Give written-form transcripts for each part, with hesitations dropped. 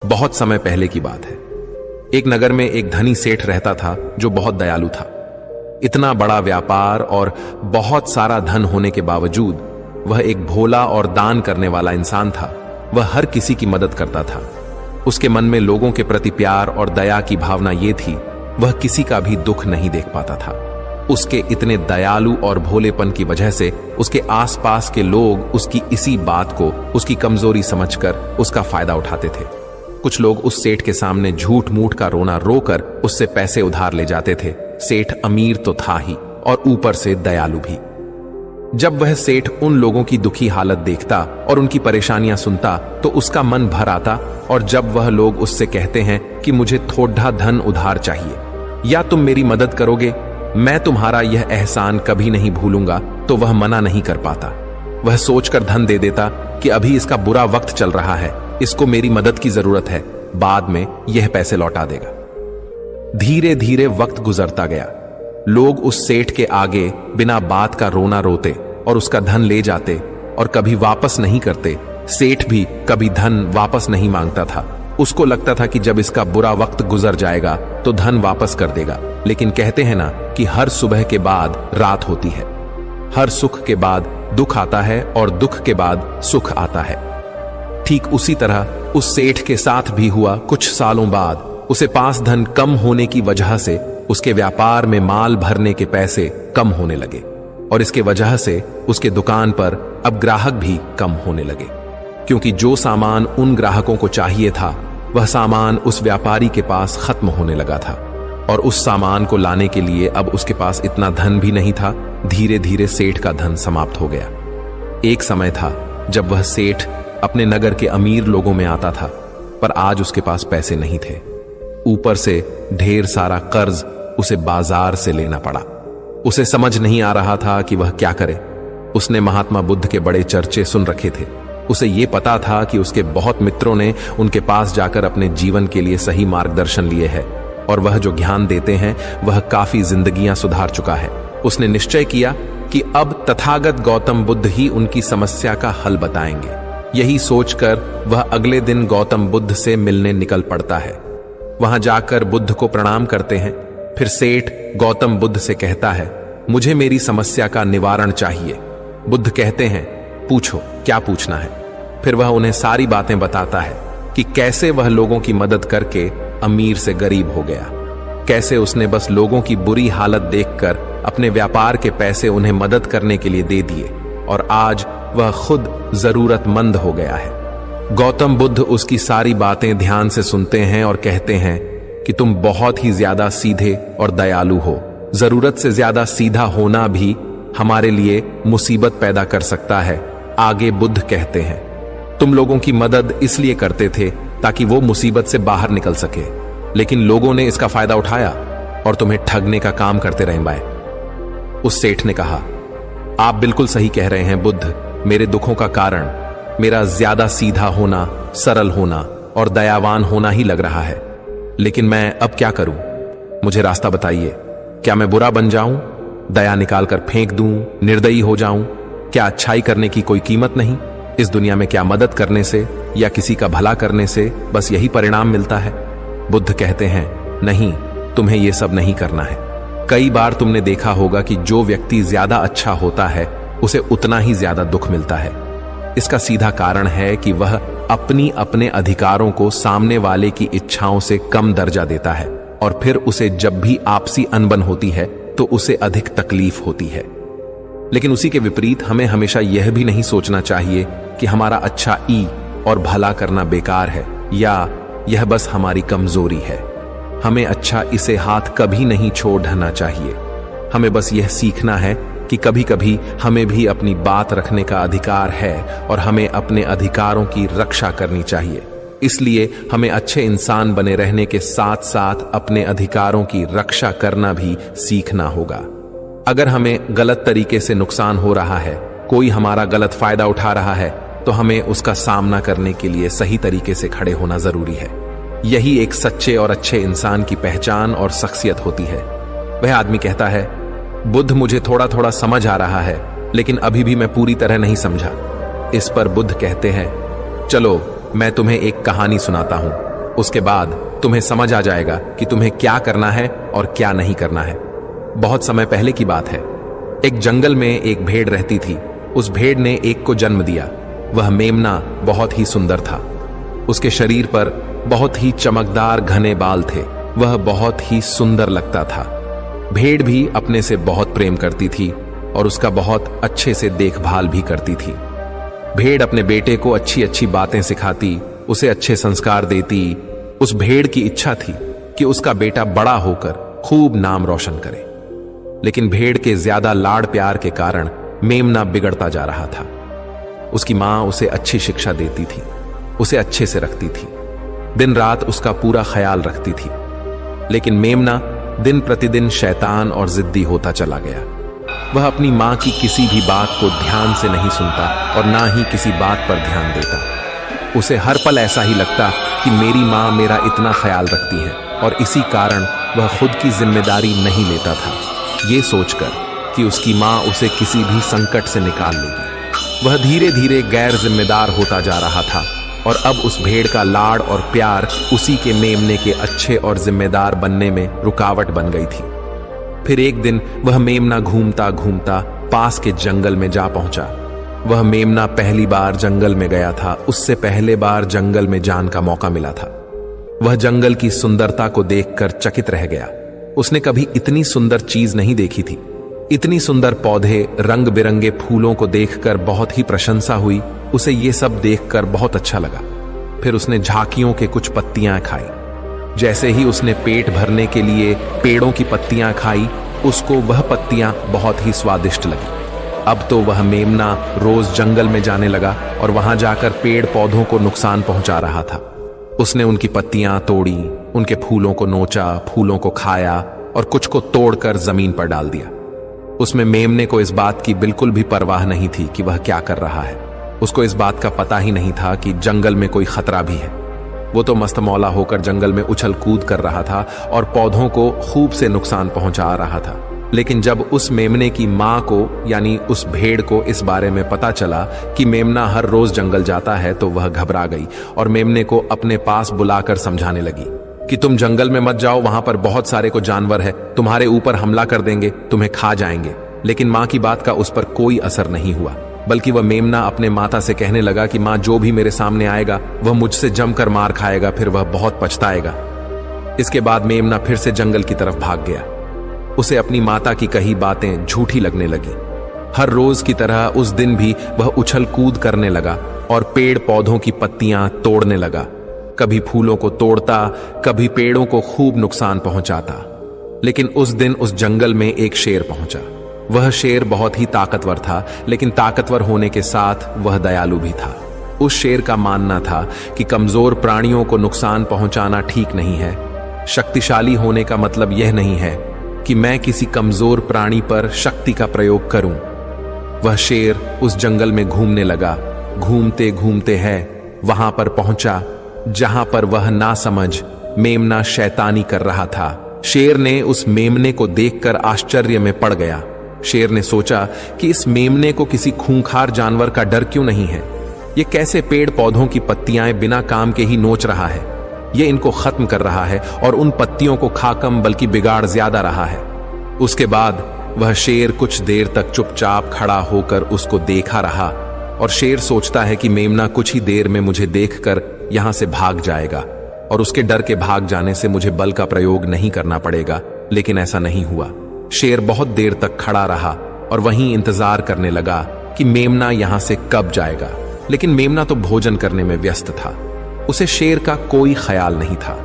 बहुत समय पहले की बात है। एक नगर में एक धनी सेठ रहता था जो बहुत दयालु था। इतना बड़ा व्यापार और बहुत सारा धन होने के बावजूद वह एक भोला और दान करने वाला इंसान था। वह हर किसी की मदद करता था। उसके मन में लोगों के प्रति प्यार और दया की भावना ये थी, वह किसी का भी दुख नहीं देख पाता था। उसके इतने दयालु और भोलेपन की वजह से उसके आसपास के लोग उसकी इसी बात को उसकी कमजोरी समझकर उसका फायदा उठाते थे। कुछ लोग उस सेठ के सामने झूठ मूठ का रोना रोकर उससे पैसे उधार ले जाते थे। सेठ अमीर तो था ही और ऊपर से दयालु भी। जब वह सेठ उन लोगों की दुखी हालत देखता और उनकी परेशानियां सुनता तो उसका मन भर आता। और जब वह लोग उससे कहते हैं कि मुझे थोड़ा धन उधार चाहिए या तुम मेरी मदद करोगे, मैं तुम्हारा यह एहसान कभी नहीं भूलूंगा, तो वह मना नहीं कर पाता। वह सोचकर धन दे देता कि अभी इसका बुरा वक्त चल रहा है, इसको मेरी मदद की जरूरत है, बाद में यह पैसे लौटा देगा। धीरे धीरे वक्त गुजरता गया। लोग उस सेठ के आगे बिना बात का रोना रोते और उसका धन ले जाते और कभी वापस नहीं करते। सेठ भी कभी धन वापस नहीं मांगता था। उसको लगता था कि जब इसका बुरा वक्त गुजर जाएगा तो धन वापस कर देगा। लेकिन कहते हैं ना कि हर सुबह के बाद रात होती है, हर सुख के बाद दुख आता है और दुख के बाद सुख आता है। ठीक उसी तरह उस सेठ के साथ भी हुआ। कुछ सालों बाद उसे पास धन कम होने की वजह से उसके व्यापार में माल भरने के पैसे कम होने लगे और इसके वजह से उसके दुकान पर अब ग्राहक भी कम होने लगे, क्योंकि जो सामान उन ग्राहकों को चाहिए था वह सामान उस व्यापारी के पास खत्म होने लगा था और उस सामान को लाने के लिए अब उसके पास इतना धन भी नहीं था। धीरे धीरे सेठ का धन समाप्त हो गया। एक समय था जब वह सेठ अपने नगर के अमीर लोगों में आता था, पर आज उसके पास पैसे नहीं थे। ऊपर से ढेर सारा कर्ज उसे बाजार से लेना पड़ा। उसे समझ नहीं आ रहा था कि वह क्या करे। उसने महात्मा बुद्ध के बड़े चर्चे सुन रखे थे। उसे यह पता था कि उसके बहुत मित्रों ने उनके पास जाकर अपने जीवन के लिए सही मार्गदर्शन लिए है और वह जो ज्ञान देते हैं वह काफी जिंदगियां सुधार चुका है। उसने निश्चय किया कि अब तथागत गौतम बुद्ध ही उनकी समस्या का हल बताएंगे। यही सोचकर वह अगले दिन गौतम बुद्ध से मिलने निकल पड़ता है। वहां जाकर बुद्ध को प्रणाम करते हैं। फिर सेठ गौतम बुद्ध से कहता है, मुझे मेरी समस्या का निवारण चाहिए। बुद्ध कहते हैं, पूछो, क्या पूछना है। फिर वह उन्हें सारी बातें बताता है कि कैसे वह लोगों की मदद करके अमीर से गरीब हो गया, कैसे उसने बस लोगों की बुरी हालत देखकर अपने व्यापार के पैसे उन्हें मदद करने के लिए दे दिए और आज वह खुद जरूरतमंद हो गया है। गौतम बुद्ध उसकी सारी बातें ध्यान से सुनते हैं और कहते हैं कि तुम बहुत ही ज्यादा सीधे और दयालु हो। जरूरत से ज्यादा सीधा होना भी हमारे लिए मुसीबत पैदा कर सकता है। आगे बुद्ध कहते हैं, तुम लोगों की मदद इसलिए करते थे ताकि वो मुसीबत से बाहर निकल सके, लेकिन लोगों ने इसका फायदा उठाया और तुम्हें ठगने का काम करते रहे बाए। उस सेठ ने कहा, आप बिल्कुल सही कह रहे हैं बुद्ध। मेरे दुखों का कारण मेरा ज्यादा सीधा होना, सरल होना और दयावान होना ही लग रहा है, लेकिन मैं अब क्या करूं? मुझे रास्ता बताइए। क्या मैं बुरा बन जाऊं, दया निकालकर फेंक दूं, निर्दयी हो जाऊं? क्या अच्छाई करने की कोई कीमत नहीं? इस दुनिया में क्या मदद करने से या किसी का भला करने से बस यही परिणाम मिलता है? बुद्ध कहते हैं, नहीं, तुम्हें यह सब नहीं करना है। कई बार तुमने देखा होगा कि जो व्यक्ति ज्यादा अच्छा होता है उसे उतना ही ज्यादा दुख मिलता है। इसका सीधा कारण है कि वह अपने अधिकारों को सामने वाले की इच्छाओं से कम दर्जा देता है और फिर उसे जब भी आपसी अनबन होती है तो उसे अधिक तकलीफ होती है। लेकिन उसी के विपरीत हमें हमेशा यह भी नहीं सोचना चाहिए कि हमारा अच्छा ई और भला करना बेकार है या यह बस हमारी कमजोरी है। हमें अच्छा इसे हाथ कभी नहीं छोड़ना चाहिए। हमें बस यह सीखना है कि कभी कभी हमें भी अपनी बात रखने का अधिकार है और हमें अपने अधिकारों की रक्षा करनी चाहिए। इसलिए हमें अच्छे इंसान बने रहने के साथ साथ अपने अधिकारों की रक्षा करना भी सीखना होगा। अगर हमें गलत तरीके से नुकसान हो रहा है, कोई हमारा गलत फायदा उठा रहा है, तो हमें उसका सामना करने के लिए सही तरीके से खड़े होना जरूरी है। यही एक सच्चे और अच्छे इंसान की पहचान और शख्सियत होती है। वह आदमी कहता है, बुद्ध मुझे थोड़ा थोड़ा समझ आ रहा है, लेकिन अभी भी मैं पूरी तरह नहीं समझा। इस पर बुद्ध कहते हैं, चलो मैं तुम्हें एक कहानी सुनाता हूं। उसके बाद तुम्हें समझ आ जाएगा कि तुम्हें क्या करना है और क्या नहीं करना है। बहुत समय पहले की बात है। एक जंगल में एक भेड़ रहती थी। उस भेड़ ने एक को जन्म दिया। वह मेमना बहुत ही सुंदर था। उसके शरीर पर बहुत ही चमकदार घने बाल थे। वह बहुत ही सुंदर लगता था। भेड़ भी अपने से बहुत प्रेम करती थी और उसका बहुत अच्छे से देखभाल भी करती थी। भेड़ अपने बेटे को अच्छी अच्छी बातें सिखाती, उसे अच्छे संस्कार देती। उस भेड़ की इच्छा थी कि उसका बेटा बड़ा होकर खूब नाम रोशन करे। लेकिन भेड़ के ज्यादा लाड़ प्यार के कारण मेमना बिगड़ता जा रहा था। उसकी मां उसे अच्छी शिक्षा देती थी, उसे अच्छे से रखती थी, दिन रात उसका पूरा ख्याल रखती थी। लेकिन मेमना दिन प्रतिदिन शैतान और जिद्दी होता चला गया। वह अपनी मां की किसी भी बात को ध्यान से नहीं सुनता और ना ही किसी बात पर ध्यान देता। उसे हर पल ऐसा ही लगता कि मेरी मां मेरा इतना ख्याल रखती है और इसी कारण वह खुद की जिम्मेदारी नहीं लेता था, ये सोचकर कि उसकी मां उसे किसी भी संकट से निकाल लेगी। वह धीरे धीरे गैर जिम्मेदार होता जा रहा था और अब उस भेड़ का लाड़ और प्यार उसी के मेमने के अच्छे और जिम्मेदार बनने में रुकावट बन गई थी। फिर एक दिन वह मेमना घूमता घूमता पास के जंगल में जा पहुंचा। वह मेमना पहली बार जंगल में गया था। उससे पहले बार जंगल में जान का मौका मिला था। वह जंगल की सुंदरता को देखकर चकित रह गया। उसने कभी इतनी सुंदर चीज नहीं देखी थी। इतनी सुंदर पौधे, रंग बिरंगे फूलों को देखकर बहुत ही प्रशंसा हुई। उसे ये सब देखकर बहुत अच्छा लगा। फिर उसने झांकियों के कुछ पत्तियां खाई। जैसे ही उसने पेट भरने के लिए पेड़ों की पत्तियां खाई, उसको वह पत्तियां बहुत ही स्वादिष्ट लगी। अब तो वह मेमना रोज जंगल में जाने लगा और वहां जाकर पेड़ पौधों को नुकसान पहुंचा रहा था। उसने उनकी पत्तियां तोड़ी, उनके फूलों को नोचा, फूलों को खाया और कुछ को तोड़कर जमीन पर डाल दिया। उसमें मेमने को इस बात की बिल्कुल भी परवाह नहीं थी कि वह क्या कर रहा है। उसको इस बात का पता ही नहीं था कि जंगल में कोई खतरा भी है। वो तो मस्त मौला होकर जंगल में उछल कूद कर रहा था और पौधों को खूब से नुकसान पहुंचा रहा था। लेकिन जब उस मेमने की मां को यानी उस भेड़ को इस बारे में पता चला कि मेमना हर रोज जंगल जाता है, तो वह घबरा गई और मेमने को अपने पास बुलाकर समझाने लगी कि तुम जंगल में मत जाओ, वहां पर बहुत सारे को जानवर है, तुम्हारे ऊपर हमला कर देंगे, तुम्हें खा जाएंगे। लेकिन मां की बात का उस पर कोई असर नहीं हुआ, बल्कि वह मेमना अपने माता से कहने लगा कि मां, जो भी मेरे सामने आएगा वह मुझसे जमकर मार खाएगा, फिर वह बहुत पछताएगा। इसके बाद मेमना फिर से जंगल की तरफ भाग गया। उसे अपनी माता की कही बातें झूठी लगने लगी। हर रोज की तरह उस दिन भी वह उछल कूद करने लगा और पेड़ पौधों की पत्तियां तोड़ने लगा। कभी फूलों को तोड़ता, कभी पेड़ों को खूब नुकसान पहुंचाता। लेकिन उस दिन उस जंगल में एक शेर पहुंचा। वह शेर बहुत ही ताकतवर था, लेकिन ताकतवर होने के साथ वह दयालु भी था। उस शेर का मानना था कि कमजोर प्राणियों को नुकसान पहुंचाना ठीक नहीं है। शक्तिशाली होने का मतलब यह नहीं है कि मैं किसी कमजोर प्राणी पर शक्ति का प्रयोग करूं। वह शेर उस जंगल में घूमने लगा। घूमते घूमते है वहां पर पहुंचा जहां पर वह नासमझ मेमना शैतानी कर रहा था। शेर ने उस मेमने को देखकर आश्चर्य में पड़ गया। शेर ने सोचा कि इस मेमने को किसी खूंखार जानवर का डर क्यों नहीं है। ये कैसे पेड़ पौधों की पत्तियां बिना काम के ही नोच रहा है। ये इनको खत्म कर रहा है और उन पत्तियों को खा कम बल्कि बिगाड़ ज्यादा रहा है। उसके बाद वह शेर कुछ देर तक चुपचाप खड़ा होकर उसको देखा रहा और शेर सोचता है कि मेमना कुछ ही देर में मुझे देखकर यहां से भाग जाएगा और उसके डर के भाग जाने से मुझे बल का प्रयोग नहीं करना पड़ेगा। लेकिन ऐसा नहीं हुआ। शेर बहुत देर तक खड़ा रहा और वहीं इंतजार करने लगा कि मेमना यहां से कब जाएगा। लेकिन मेमना तो भोजन करने में व्यस्त था। उसे शेर का कोई ख्याल नहीं था।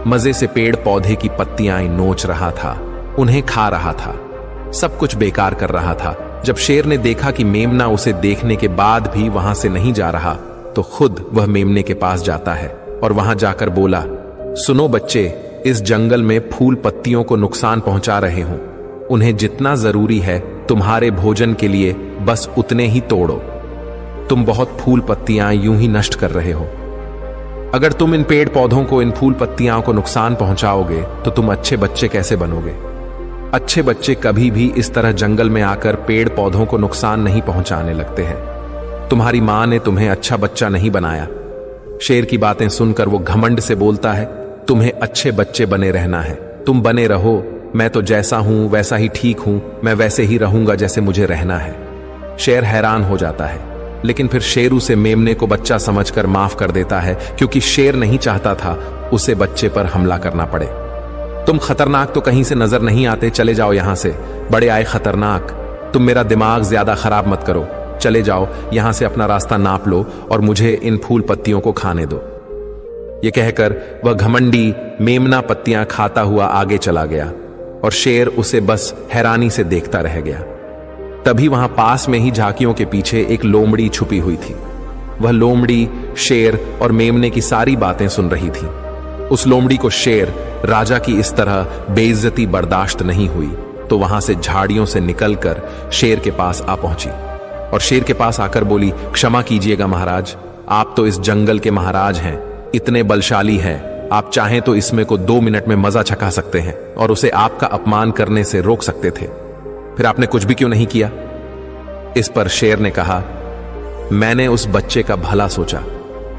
मजे से पेड़ पौधे की पत्तियां नोच रहा था, उन्हें खा रहा था, सब कुछ बेकार कर रहा था। जब शेर ने देखा कि मेमना उसे देखने के बाद भी वहां से नहीं जा रहा, तो खुद वह मेमने के पास जाता है और वहां जाकर बोला, सुनो बच्चे, इस जंगल में फूल पत्तियों को नुकसान पहुंचा रहे हो। उन्हें जितना जरूरी है तुम्हारे भोजन के लिए बस उतने ही तोड़ो। तुम बहुत फूल पत्तियां यूं ही नष्ट कर रहे हो। अगर तुम इन पेड़ पौधों को, इन फूल पत्तियां को नुकसान पहुंचाओगे तो तुम अच्छे बच्चे कैसे बनोगे। अच्छे बच्चे कभी भी इस तरह जंगल में आकर पेड़ पौधों को नुकसान नहीं पहुंचाने लगते हैं। तुम्हारी मां ने तुम्हें अच्छा बच्चा नहीं बनाया। शेर की बातें सुनकर वो घमंड से बोलता है, तुम्हें अच्छे बच्चे बने रहना है, तुम बने रहो, मैं तो जैसा हूं वैसा ही ठीक हूं, मैं वैसे ही रहूंगा जैसे मुझे रहना है। शेर हैरान हो जाता है, लेकिन फिर शेर उसे मेमने को बच्चा समझकर माफ कर देता है, क्योंकि शेर नहीं चाहता था उसे बच्चे पर हमला करना पड़े। तुम खतरनाक तो कहीं से नजर नहीं आते, चले जाओ यहां से, बड़े आए खतरनाक, तुम मेरा दिमाग ज्यादा खराब मत करो, चले जाओ यहां से, अपना रास्ता नाप लो और मुझे इन फूल पत्तियों को खाने दो। ये कहकर वह घमंडी मेमना पत्तियां खाता हुआ आगे चला गया और शेर उसे बस हैरानी से देखता रह गया। तभी वहां पास में ही झांकियों के पीछे एक लोमड़ी छुपी हुई थी। वह लोमड़ी शेर और मेमने की सारी बातें सुन रही थी। उस लोमड़ी को शेर राजा की इस तरह बेइज्जती बर्दाश्त नहीं हुई, तो वहां से झाड़ियों से निकलकर शेर के पास आ पहुंची और शेर के पास आकर बोली, क्षमा कीजिएगा महाराज, आप तो इस जंगल के महाराज हैं, इतने बलशाली हैं, आप चाहें तो इसमें को 2 मिनट में मजा चखा सकते हैं और उसे आपका अपमान करने से रोक सकते थे, फिर आपने कुछ भी क्यों नहीं किया? इस पर शेर ने कहा, मैंने उस बच्चे का भला सोचा,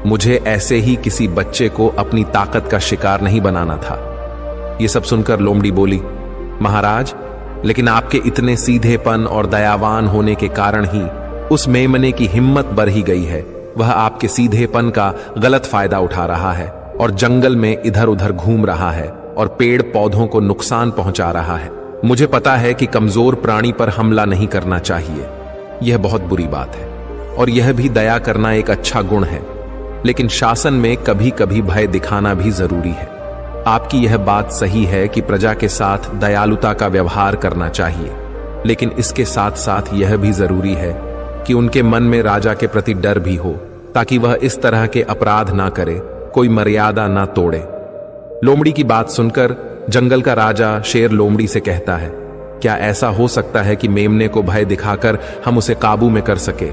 मुझे ऐसे ही किसी बच्चे को अपनी ताकत का शिकार नहीं बनाना था। यह सब सुनकर लोमड़ी बोली, महाराज, लेकिन आपके इतने सीधेपन और दयावान होने के कारण ही उस मेमने की हिम्मत बढ़ ही गई है। वह आपके सीधेपन का गलत फायदा उठा रहा है और जंगल में इधर उधर घूम रहा है और पेड़ पौधों को नुकसान पहुंचा रहा है। मुझे पता है कि कमजोर प्राणी पर हमला नहीं करना चाहिए, यह बहुत बुरी बात है, और यह भी दया करना एक अच्छा गुण है, लेकिन शासन में कभी कभी भय दिखाना भी जरूरी है। आपकी यह बात सही है कि प्रजा के साथ दयालुता का व्यवहार करना चाहिए, लेकिन इसके साथ साथ यह भी जरूरी है कि उनके मन में राजा के प्रति डर भी हो, ताकि वह इस तरह के अपराध ना करे, कोई मर्यादा ना तोड़े। लोमड़ी की बात सुनकर जंगल का राजा शेर लोमड़ी से कहता है, क्या ऐसा हो सकता है कि मेमने को भय दिखाकर हम उसे काबू में कर सके,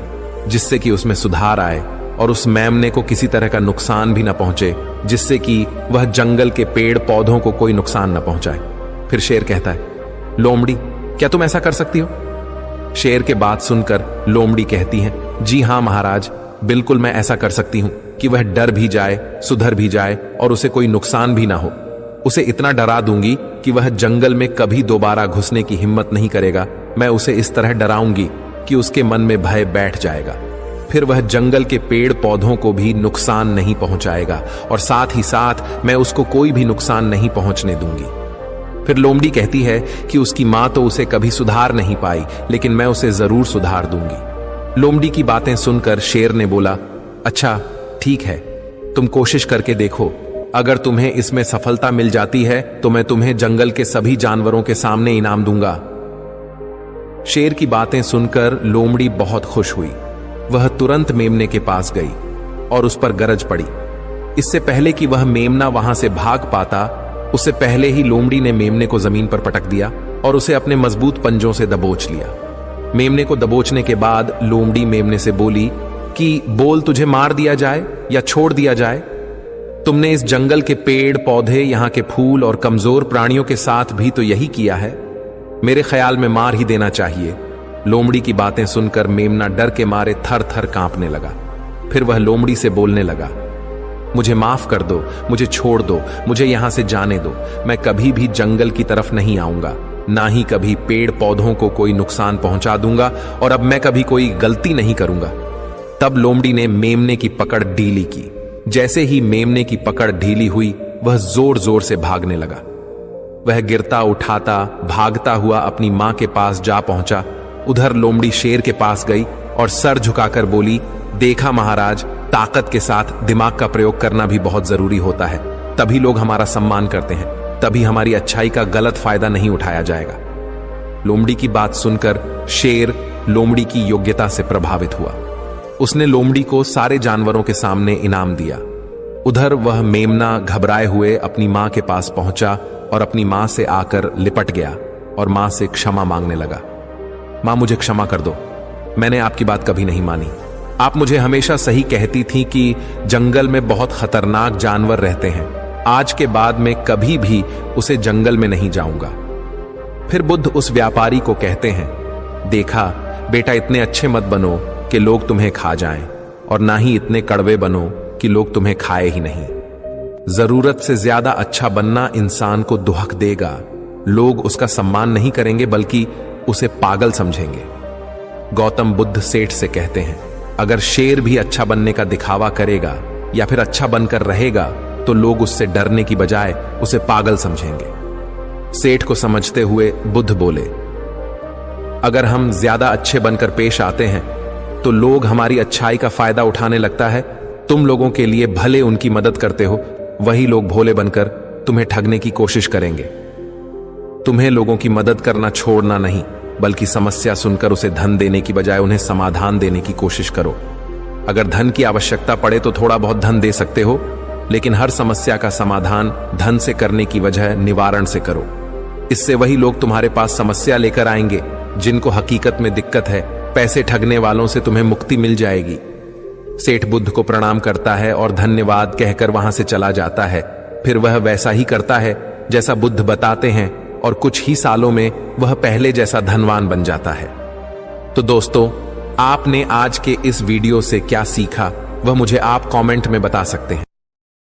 जिससे कि उसमें सुधार आए और उस मेमने को किसी तरह का नुकसान भी न पहुंचे, जिससे कि वह जंगल के पेड़ पौधों को कोई नुकसान न पहुंचाए? फिर शेर कहता है, लोमड़ी, क्या तुम ऐसा कर सकती हो? शेर के बात सुनकर लोमड़ी कहती है, जी हां महाराज, बिल्कुल मैं ऐसा कर सकती हूं कि वह डर भी जाए, सुधर भी जाए और उसे कोई नुकसान भी ना हो। उसे इतना डरा दूंगी कि वह जंगल में कभी दोबारा घुसने की हिम्मत नहीं करेगा। मैं उसे इस तरह डराऊंगी कि उसके मन में भय बैठ जाएगा, फिर वह जंगल के पेड़ पौधों को भी नुकसान नहीं पहुंचाएगा और साथ ही साथ मैं उसको कोई भी नुकसान नहीं पहुंचने दूंगी। फिर लोमड़ी कहती है कि उसकी मां तो उसे कभी सुधार नहीं पाई, लेकिन मैं उसे जरूर सुधार दूंगी। लोमड़ी की बातें सुनकर शेर ने बोला, अच्छा ठीक है, तुम कोशिश करके देखो, अगर तुम्हें इसमें सफलता मिल जाती है तो मैं तुम्हें जंगल के सभी जानवरों के सामने इनाम दूंगा। शेर की बातें सुनकर लोमड़ी बहुत खुश हुई। वह तुरंत मेमने के पास गई और उस पर गरज पड़ी। इससे पहले कि वह मेमना वहां से भाग पाता, उससे पहले ही लोमड़ी ने मेमने को जमीन पर पटक दिया और उसे अपने मजबूत पंजों से दबोच लिया। मेमने को दबोचने के बाद लोमड़ी मेमने से बोली कि बोल, तुझे मार दिया जाए या छोड़ दिया जाए? तुमने इस जंगल के पेड़ पौधे, यहाँ के फूल और कमजोर प्राणियों के साथ भी तो यही किया है। मेरे ख्याल में मार ही देना चाहिए। लोमड़ी की बातें सुनकर मेमना डर के मारे थर थर कांपने लगा। फिर वह लोमड़ी से बोलने लगा, मुझे माफ कर दो, मुझे छोड़ दो, मुझे यहां से जाने दो। मैं कभी भी जंगल की तरफ नहीं आऊंगा, ना ही कभी पेड़ पौधों को कोई नुकसान पहुंचा दूंगा, और अब मैं कभी कोई गलती नहीं करूंगा। तब लोमड़ी ने मेमने की पकड़ ढीली की। जैसे ही मेमने की पकड़ ढीली हुई, वह जोर जोर से भागने लगा। वह गिरता उठाता भागता हुआ अपनी मां के पास जा पहुंचा। उधर लोमड़ी शेर के पास गई और सर झुकाकर बोली, देखा महाराज, ताकत के साथ दिमाग का प्रयोग करना भी बहुत जरूरी होता है, तभी लोग हमारा सम्मान करते हैं, तभी हमारी अच्छाई का गलत फायदा नहीं उठाया जाएगा। लोमड़ी की बात सुनकर शेर लोमड़ी की योग्यता से प्रभावित हुआ। उसने लोमड़ी को सारे जानवरों के सामने इनाम दिया। उधर वह मेमना घबराए हुए अपनी मां के पास पहुंचा और अपनी मां से आकर लिपट गया और मां से क्षमा मांगने लगा। मां, मुझे क्षमा कर दो, मैंने आपकी बात कभी नहीं मानी। आप मुझे हमेशा सही कहती थी कि जंगल में बहुत खतरनाक जानवर रहते हैं। आज के बाद मैं कभी भी उसे जंगल में नहीं जाऊंगा। फिर बुद्ध उस व्यापारी को कहते हैं, देखा बेटा, इतने अच्छे मत बनो कि लोग तुम्हें खा जाएं, और ना ही इतने कड़वे बनो कि लोग तुम्हें खाए ही नहीं। जरूरत से ज्यादा अच्छा बनना इंसान को दुहक देगा। लोग उसका सम्मान नहीं करेंगे बल्कि उसे पागल समझेंगे। गौतम बुद्ध सेठ से कहते हैं, अगर शेर भी अच्छा बनने का दिखावा करेगा या फिर अच्छा बनकर रहेगा तो लोग उससे डरने की बजाय उसे पागल समझेंगे। सेठ को समझते हुए बुद्ध बोले, अगर हम ज्यादा अच्छे बनकर पेश आते हैं तो लोग हमारी अच्छाई का फायदा उठाने लगता है। तुम लोगों के लिए भले उनकी मदद करते हो, वही लोग भोले बनकर तुम्हें ठगने की कोशिश करेंगे। तुम्हें लोगों की मदद करना छोड़ना नहीं, बल्कि समस्या सुनकर उसे धन देने की बजाय उन्हें समाधान देने की कोशिश करो। अगर धन की आवश्यकता पड़े तो थोड़ा बहुत धन दे सकते हो, लेकिन हर समस्या का समाधान धन से करने की वजह निवारण से करो। इससे वही लोग तुम्हारे पास समस्या लेकर आएंगे जिनको हकीकत में दिक्कत है। पैसे ठगने वालों से तुम्हें मुक्ति मिल जाएगी। सेठ बुद्ध को प्रणाम करता है और धन्यवाद कहकर वहां से चला जाता है। फिर वह वैसा ही करता है जैसा बुद्ध बताते हैं और कुछ ही सालों में वह पहले जैसा धनवान बन जाता है। तो दोस्तों, आपने आज के इस वीडियो से क्या सीखा वह मुझे आप कमेंट में बता सकते हैं।